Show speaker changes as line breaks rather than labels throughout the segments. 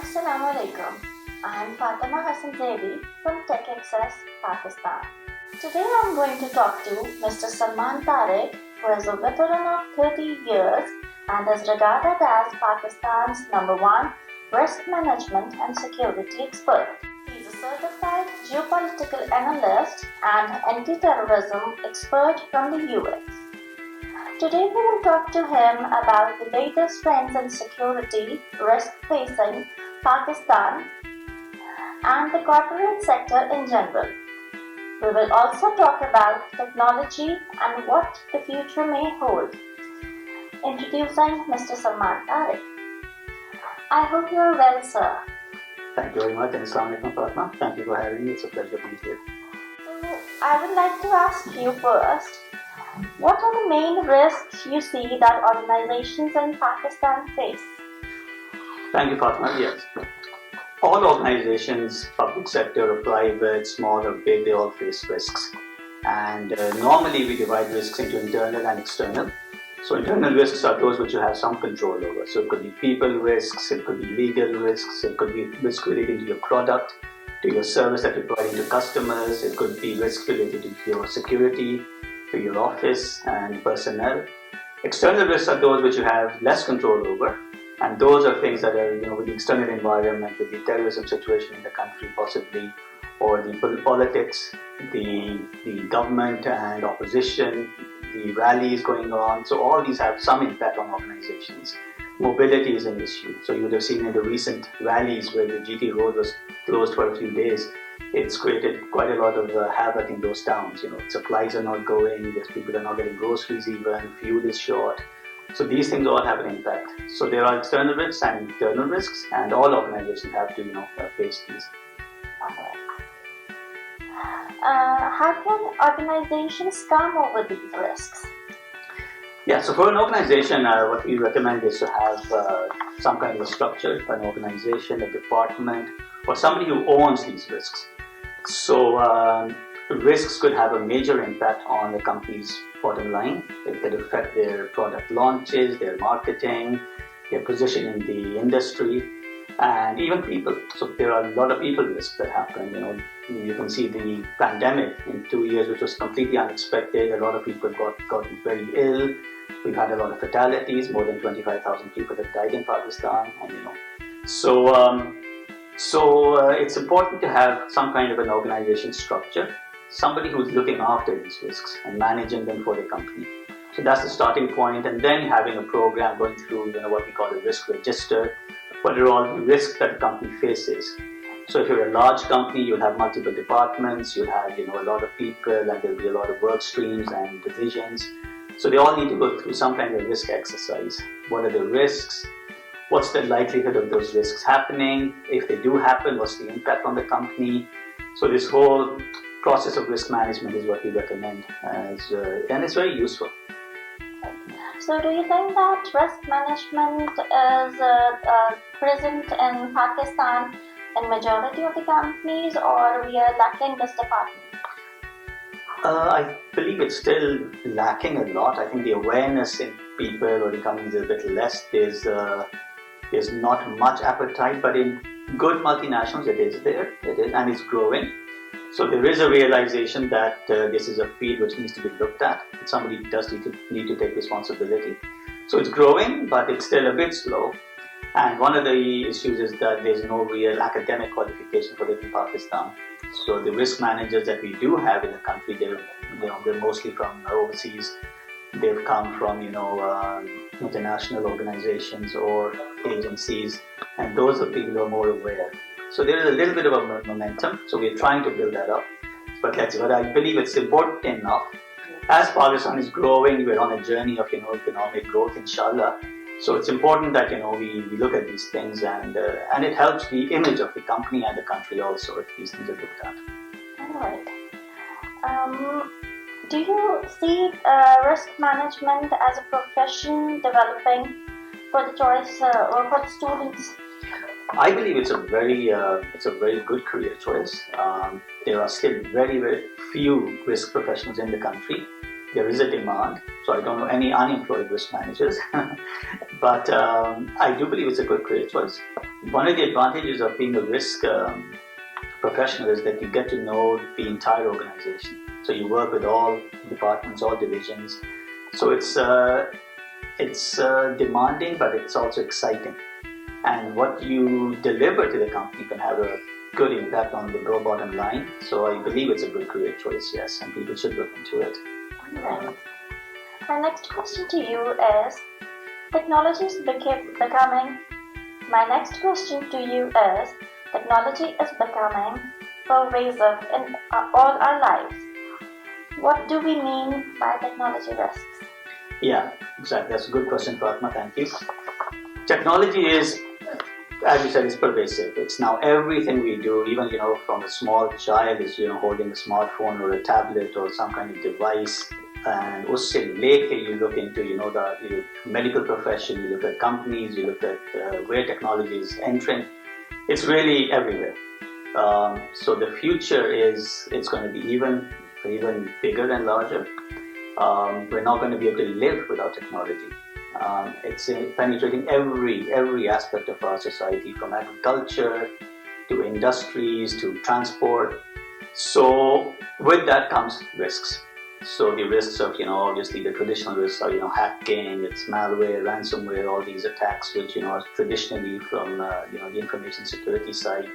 Assalamu alaikum. I am Fatima Hassan Devi from Techaccess, Pakistan. Today I am going to talk to Mr. Salman Tariq, who is a veteran of 30 years and is regarded as Pakistan's #1 risk management and security expert. He is a certified geopolitical analyst and anti-terrorism expert from the US. Today we will talk to him about the latest trends in security risk facing Pakistan and the corporate sector in general. We will also talk about technology and what the future may hold. Introducing Mr. Salman Tariq. I hope you are well, sir.
Thank you very much, and Assalamu alaikum, Fatma. Thank you for having me. It's a pleasure being here.
So, I would like to ask you first, what are the main risks you see that organizations in Pakistan face?
Thank you, Fatma. Yes. All organizations, public sector or private, small or big, they all face risks. And normally we divide risks into internal and external. So internal risks are those which you have some control over. So it could be people risks, it could be legal risks, it could be risk relating to your product, to your service that you're providing to customers, it could be risk related to your security, to your office and personnel. External risks are those which you have less control over, and those are things that are, with the external environment, with the terrorism situation in the country possibly, or the politics, the government and opposition, the rallies going on. So all these have some impact on organizations. Mobility is an issue. So you would have seen in the recent rallies where the GT road was closed for a few days, it's created quite a lot of havoc in those towns. Supplies are not going, people are not getting groceries even, fuel is short. So these things all have an impact. So there are external risks and internal risks, and all organizations have to, face these.
How can organizations come over these risks?
Yeah, so for an organization, what we recommend is to have some kind of a structure, an organization, a department, or somebody who owns these risks. So risks could have a major impact on the company's bottom line. It could affect their product launches, their marketing, their position in the industry, and even people. So there are a lot of people risks that happen. You can see the pandemic in 2 years, which was completely unexpected. A lot of people got very ill. We've had a lot of fatalities. More than 25,000 people have died in Pakistan, and So it's important to have some kind of an organization structure, somebody who's looking after these risks and managing them for the company. So that's the starting point, and then having a program going through what we call a risk register. What are all the risks that the company faces? So if you're a large company, you'll have multiple departments, you'll have a lot of people, and there'll be a lot of work streams and divisions. So they all need to go through some kind of risk exercise. What are the risks? What's the likelihood of those risks happening? If they do happen, what's the impact on the company? So this whole process of risk management is what we recommend, and it's very useful.
So do you think that risk management is present in Pakistan in majority of the companies, or we are lacking this department?
I believe it's still lacking a lot. I think the awareness in people or the companies is a bit less. There's not much appetite, but in good multinationals it is there, and it's growing. So there is a realization that this is a field which needs to be looked at. Somebody does need to take responsibility. So it's growing, but it's still a bit slow. And one of the issues is that there's no real academic qualification for it in Pakistan. So the risk managers that we do have in the country, they're mostly from overseas. They've come from international organizations or agencies, and those are people who are more aware. So there is a little bit of a momentum. So we're trying to build that up. But I believe it's important enough. As Pakistan is growing, we're on a journey of economic growth, inshallah. So it's important that we look at these things, and it helps the image of the company and the country also if these things are looked at.
All right. Do you see risk management as a profession developing for the choice or for the students?
I believe it's a very good career choice. There are still very, very few risk professionals in the country. there is a demand. So I don't know any unemployed risk managers, but I do believe it's a good career choice. One of the advantages of being a risk professional is that you get to know the entire organization. So you work with all departments, all divisions. So it's demanding, but it's also exciting. And what you deliver to the company can have a good impact on the bottom line. So I believe it's a good career choice, yes, and people should look into it.
Right. My next question to you is, technology is becoming. My next question to you is, technology is becoming pervasive in all our lives. What do we mean by technology risks?
Yeah, exactly. That's a good question, Fatma. Thank you. Technology is, as you said, is pervasive. It's now everything we do, even from a small child is holding a smartphone or a tablet or some kind of device. And usse leke you look into the medical profession, you look at companies, you look at where technology is entering. It's really everywhere. So the future it's going to be even bigger and larger. We're not going to be able to live without technology. It's penetrating every aspect of our society, from agriculture to industries to transport. So with that comes risks. So the risks of obviously the traditional risks are hacking, it's malware, ransomware, all these attacks which are traditionally from the information security side.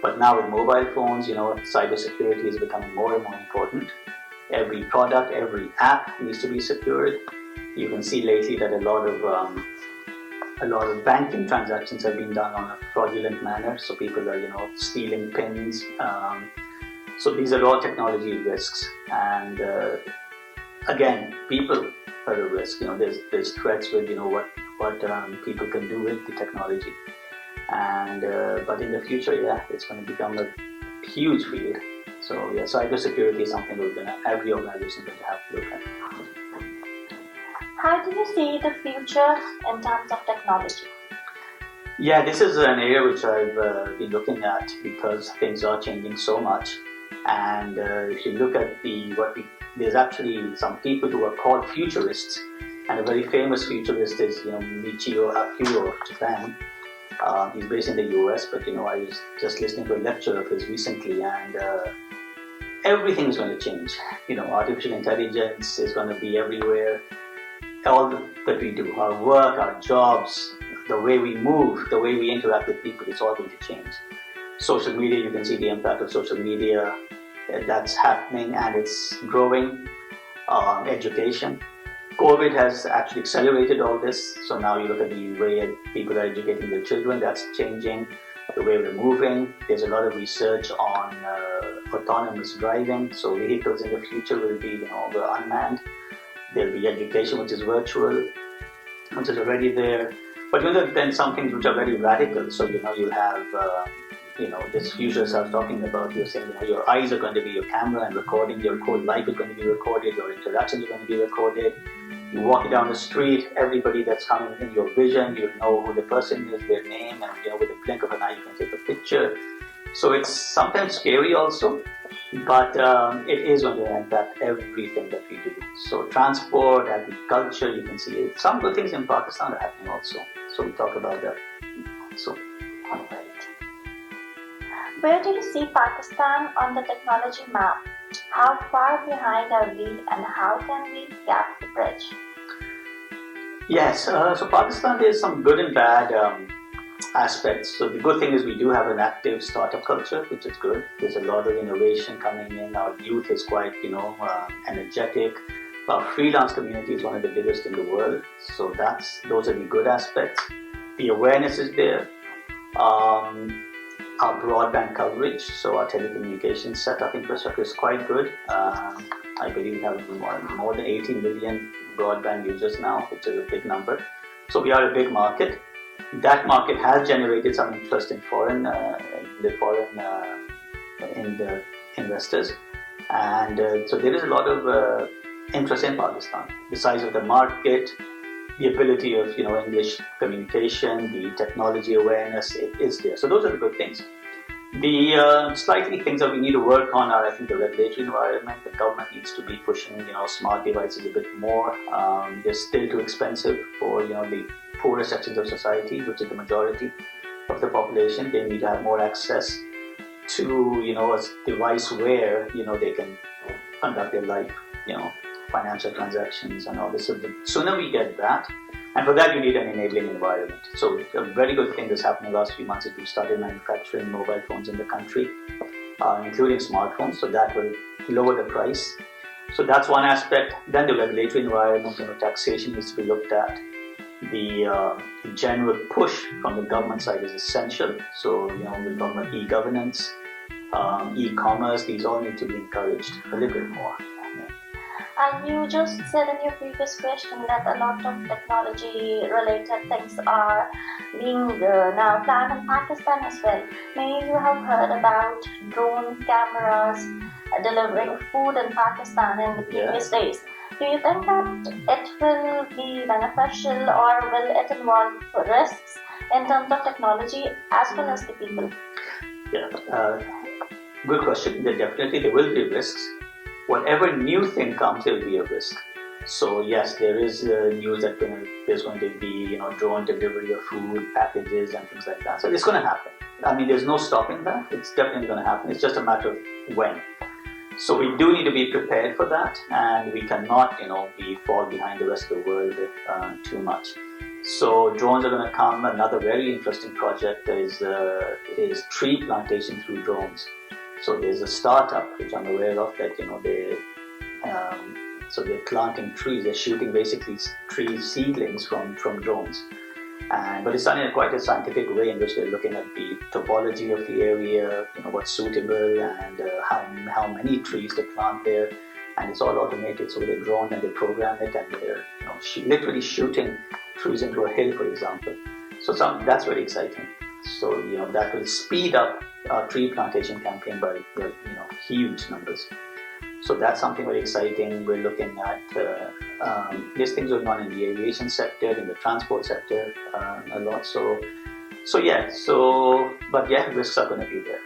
But now with mobile phones, cybersecurity is becoming more and more important. Every product, every app needs to be secured. You can see lately that a lot of banking transactions have been done on a fraudulent manner. So people are stealing pins. So these are all technology risks, and again, people are a risk. There's threats with what people can do with the technology, and but in the future, it's going to become a huge field. So cybersecurity is something every organization is going to have to look at.
How do you see the future in terms of technology?
Yeah, this is an area which I've been looking at because things are changing so much. And if you look at there's actually some people who are called futurists, and a very famous futurist is Michio Kaku of Japan. He's based in the US, but I was just listening to a lecture of his recently, and everything is going to change. Artificial intelligence is going to be everywhere. All that we do, our work, our jobs, the way we move, the way we interact with people, it's all going to change. Social media, you can see the impact of social media that's happening and it's growing. Education. COVID has actually accelerated all this. So now you look at the way people are educating their children, that's changing. The way we're moving, there's a lot of research on autonomous driving. So vehicles in the future will be unmanned. There'll be education which is virtual, which is already there. But then some things which are very radical. So you'll have this futurist I was talking about. You're saying your eyes are going to be your camera and recording. Your whole life is going to be recorded. Your interactions are going to be recorded. You walk down the street, everybody that's coming in your vision, you'll know who the person is, their name, and with a blink of an eye you can take a picture. So it's sometimes scary also, but it is going to impact everything that we do. So transport, agriculture, you can see it. Some good things in Pakistan are happening also. So we talk about that also.
Alright. Where do you see Pakistan on the technology map? How far behind are we, and how can we gap the bridge?
Yes, so Pakistan, there's some good and bad aspects. So the good thing is we do have an active startup culture, which is good. There's a lot of innovation coming in. Our youth is quite, energetic. Our freelance community is one of the biggest in the world. So those are the good aspects. The awareness is there. Our broadband coverage, so our telecommunications setup infrastructure is quite good. I believe we have more than 18 million broadband users now, which is a big number. So we are a big market. That market has generated some interest in foreign investors, and so there is a lot of interest in Pakistan. The size of the market, the ability of English communication, the technology awareness, it is there. So those are the good things. The slightly things that we need to work on are, I think, the regulatory environment. The government needs to be pushing, smart devices a bit more. They're still too expensive for, the poorer sections of society, which is the majority of the population. They need to have more access to, a device where, they can conduct their life, financial transactions and all this. So the sooner we get that, and for that you need an enabling environment. So a very good thing that's happened in the last few months is we started manufacturing mobile phones in the country, including smartphones. So that will lower the price. So that's one aspect. Then the regulatory environment, taxation needs to be looked at. The general push from the government side is essential. So, we're talking about e-governance, e-commerce, these all need to be encouraged a little bit more.
And you just said in your previous question that a lot of technology related things are being now planned in Pakistan as well. Maybe you have heard about drone cameras delivering food in Pakistan in the previous days. Do you think that it will be beneficial, or will it involve risks in terms of technology as well as the people?
Yeah, good question. There will be risks. Whatever new thing comes, there will be a risk. So yes, there is news that there's going to be drone delivery of food packages and things like that. So it's going to happen. I mean, there's no stopping that. It's definitely going to happen. It's just a matter of when. So we do need to be prepared for that, and we cannot, fall behind the rest of the world too much. So drones are going to come. Another very interesting project is tree plantation through drones. So there's a startup which I'm aware of that they're planting trees. They're shooting basically tree seedlings from drones. But it's done in quite a scientific way, in which they're looking at the topology of the area, what's suitable, and how many trees to plant there. And it's all automated, so they're drone and they program it, and they're literally shooting trees into a hill, for example. So that's very exciting. So that will speed up our tree plantation campaign by huge numbers. So that's something very exciting. We're looking at these things going on in the aviation sector, in the transport sector a lot. But risks are going to be there.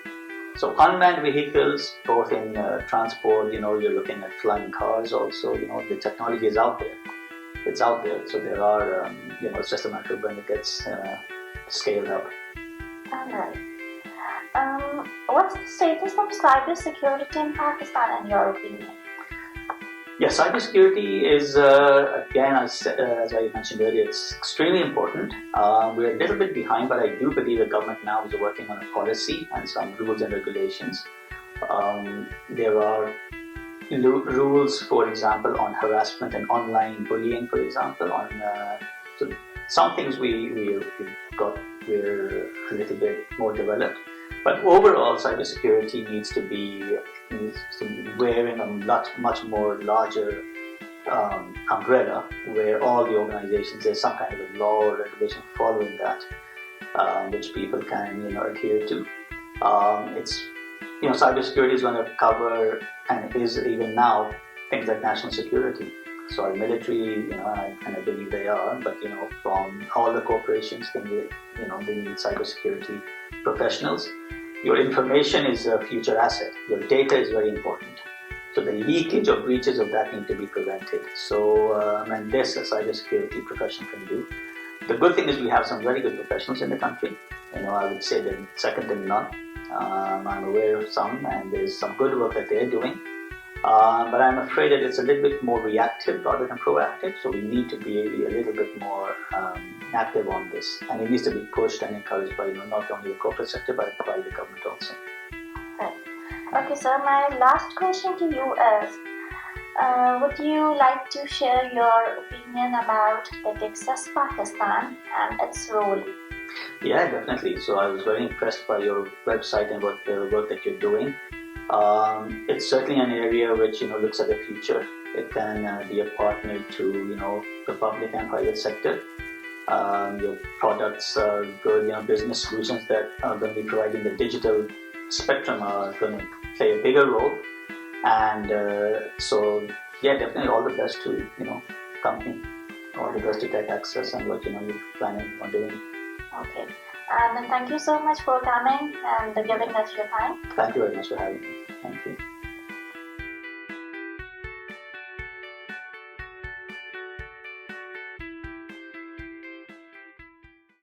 So unmanned vehicles, both in transport, you're looking at flying cars also. The technology is out there. It's out there. So there are, it's just a matter of when it gets scaled up.
Alright. What's the status of cybersecurity in Pakistan, in your opinion?
Yeah, cybersecurity is, again, as I mentioned earlier, it's extremely important. We're a little bit behind, but I do believe the government now is working on a policy and some rules and regulations. There are rules, for example, on harassment and online bullying, for example. So some things we're a little bit more developed. But overall, cybersecurity needs to be wearing a much more larger umbrella, where all the organizations, there's some kind of a law or regulation following that, which people can adhere to. Cybersecurity is going to cover, and is even now, things like national security. So our military, and I believe they are, but from all the corporations, they need cybersecurity professionals. Your information is a future asset. Your data is very important. So the leakage or breaches of that need to be prevented. So, and this a cybersecurity profession can do. The good thing is we have some very good professionals in the country. I would say they're second to none. I'm aware of some, and there's some good work that they're doing. But I'm afraid that it's a little bit more reactive rather than proactive. So we need to be a little bit more active on this, and it needs to be pushed and encouraged by not only the corporate sector but by the government also.
Right. Okay, so my last question to you is, would you like to share your opinion about Techaccess Pakistan and its role?
Yeah, definitely. So I was very impressed by your website and what the work that you're doing. It's certainly an area which looks at the future. It can be a partner to the public and private sector. Your products are good. Business solutions that are going to be providing the digital spectrum are going to play a bigger role. And definitely all the best to company. All the best to Techaccess and what you're planning on doing.
Okay. And thank you so much for coming and giving us your time.
Thank you very much for having me. Thank you.